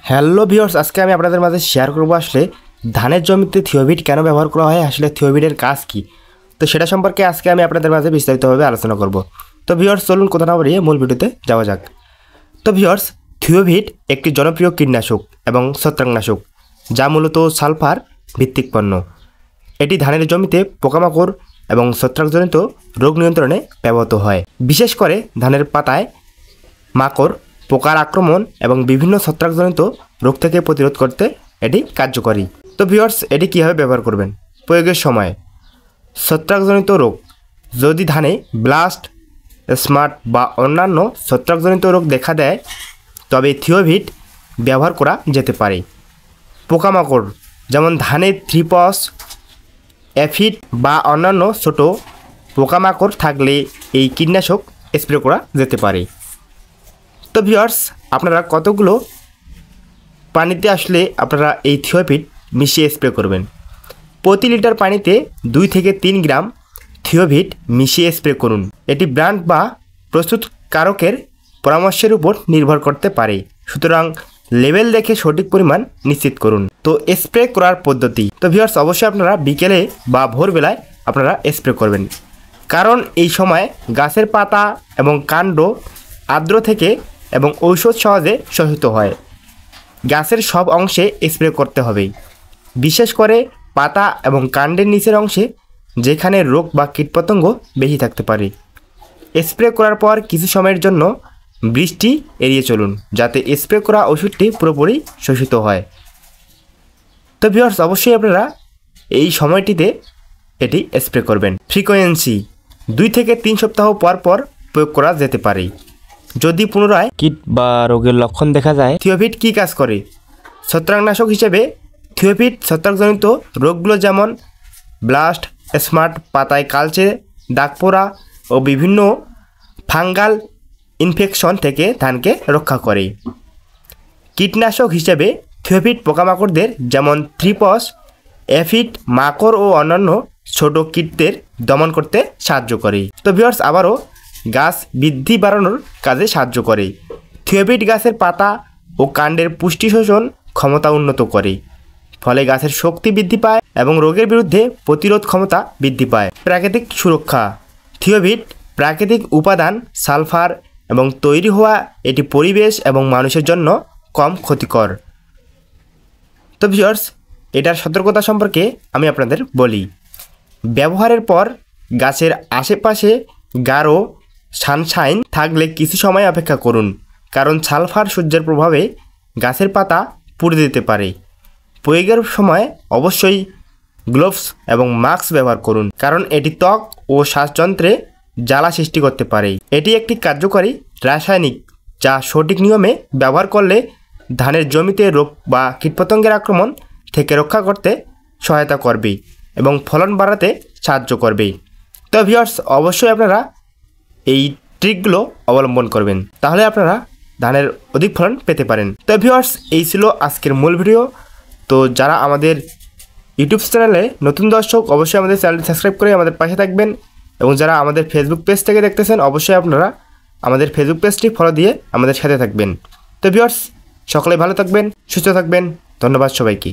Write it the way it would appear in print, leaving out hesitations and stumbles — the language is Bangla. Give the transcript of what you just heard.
হ্যালো ভিউয়ার্স, আজকে আমি আপনাদের মাঝে শেয়ার করব আসলে ধানের জমিতে থিওভিট কেন ব্যবহার করা হয়, আসলে থিওভিটের কাজ কি। তো সেটা সম্পর্কে আজকে আমি আপনাদের মাঝে বিস্তারিতভাবে আলোচনা করব। তো ভিউয়ার্স, চলুন কথা না বাড়িয়ে মূল ভিডিওতে যাওয়া যাক। তো ভিউয়ার্স, থিওভিট একটি জনপ্রিয় কীটনাশক এবং ছত্রাকনাশক যা মূলত সালফার ভিত্তিক পণ্য। এটি ধানের জমিতে পোকামাকড় এবং ছত্রাকজনিত রোগ নিয়ন্ত্রণে ব্যবহৃত হয়। বিশেষ করে ধানের পাতায় মাকড়, পোকার আক্রমণ এবং বিভিন্ন ছত্রাকজনিত রোগ থেকে প্রতিরোধ করতে এটি কার্যকরী। তো ভিউয়ার্স, এটি কীভাবে ব্যবহার করবেন? প্রয়োগের সময় ছত্রাকজনিত রোগ, যদি ধানে ব্লাস্ট, স্মার্ট বা অন্যান্য ছত্রাকজনিত রোগ দেখা দেয় তবে থিওভিট ব্যবহার করা যেতে পারে। পোকামাকড়, যেমন ধানে থ্রিপস, অ্যাফিড বা অন্যান্য ছোট পোকামাকড় থাকলে এই কীটনাশক স্প্রে করা যেতে পারে। তো ভিউয়ার্স, আপনারা কতগুলো পানিতে আসলে আপনারা এই থিওভিট মিশিয়ে স্প্রে করবেন? প্রতি লিটার পানিতে 2 থেকে 3 গ্রাম থিওভিট মিশিয়ে স্প্রে করুন। এটি ব্র্যান্ড বা প্রস্তুতকারকের পরামর্শের উপর নির্ভর করতে পারে, সুতরাং লেভেল দেখে সঠিক পরিমাণ নিশ্চিত করুন। তো স্প্রে করার পদ্ধতি, তো ভিউয়ার্স অবশ্যই আপনারা বিকেলে বা ভোরবেলায় আপনারা স্প্রে করবেন, কারণ এই সময় গাছের পাতা এবং কাণ্ড আর্দ্র থেকে এবং ঔষধ সহজে শোষিত হয়। গাছের সব অংশে স্প্রে করতে হবে, বিশেষ করে পাতা এবং কাণ্ডের নিচের অংশে যেখানে রোগ বা কীটপতঙ্গ বেশি থাকতে পারে। স্প্রে করার পর কিছু সময়ের জন্য বৃষ্টি এড়িয়ে চলুন, যাতে স্প্রে করা ওষুধটি পুরোপুরি শোষিত হয়। তো ভিউয়ার্স, অবশ্যই আপনারা এই সময়টিতে এটি স্প্রে করবেন। ফ্রিকোয়েন্সি 2 থেকে 3 সপ্তাহ পর পর প্রয়োগ করা যেতে পারে। যদি পুনরায় কীট বা রোগের লক্ষণ দেখা যায়। থিওভিট কী কাজ করে? ছত্রাকনাশক হিসেবে থিওভিট ছত্রাকজনিত রোগগুলো যেমন ব্লাস্ট, স্মার্ট, পাতায় কালচে দাগ পড়া ও বিভিন্ন ফাঙ্গাল ইনফেকশন থেকে ধানকে রক্ষা করে। কীটনাশক হিসেবে থিওভিট পোকামাকড়দের যেমন থ্রিপস, অ্যাফিড, মাকড় ও অন্যান্য ছোট কীটদের দমন করতে সাহায্য করে। তো ভিউয়ার্স, আবারও গাছ বৃদ্ধি বাড়ানোর কাজে সাহায্য করে। থিওভিট গাছের পাতা ও কাণ্ডের পুষ্টি শোষণ ক্ষমতা উন্নত করে, ফলে গাছের শক্তি বৃদ্ধি পায় এবং রোগের বিরুদ্ধে প্রতিরোধ ক্ষমতা বৃদ্ধি পায়। প্রাকৃতিক সুরক্ষা, থিওভিট প্রাকৃতিক উপাদান সালফার এবং তৈরি হওয়া এটি পরিবেশ এবং মানুষের জন্য কম ক্ষতিকর। তো ভিউয়ার্স, এটার সতর্কতা সম্পর্কে আমি আপনাদের বলি। ব্যবহারের পর গাছের আশেপাশে গাঢ় সানশাইন থাকলে কিছু সময় অপেক্ষা করুন, কারণ সালফার সূর্যের প্রভাবে গাছের পাতা পুড়ে দিতে পারে। প্রয়োগের সময় অবশ্যই গ্লোভস এবং মাস্ক ব্যবহার করুন, কারণ এটি ত্বক ও শ্বাসযন্ত্রে জ্বালা সৃষ্টি করতে পারে। এটি একটি কার্যকরী রাসায়নিক যা সঠিক নিয়মে ব্যবহার করলে ধানের জমিতে রোগ বা কীটপতঙ্গের আক্রমণ থেকে রক্ষা করতে সহায়তা করবে এবং ফলন বাড়াতে সাহায্য করবে। তো ভিউয়ার্স, অবশ্যই আপনারা এই ট্রিকগুলো অবলম্বন করবেন, তাহলে আপনারা ধানের অধিক ফলন পেতে পারেন। তো ভিউয়ার্স, এই ছিল আজকের মূল ভিডিও। তো যারা আমাদের ইউটিউব চ্যানেলে নতুন দর্শক, অবশ্যই আমাদের চ্যানেলটি সাবস্ক্রাইব করে আমাদের পাশে থাকবেন, এবং যারা আমাদের ফেসবুক পেজ থেকে দেখতেছেন অবশ্যই আপনারা আমাদের ফেসবুক পেজটি ফলো দিয়ে আমাদের সাথে থাকবেন। তো ভিউয়ার্স, সকলে ভালো থাকবেন, সুস্থ থাকবেন। ধন্যবাদ সবাইকে।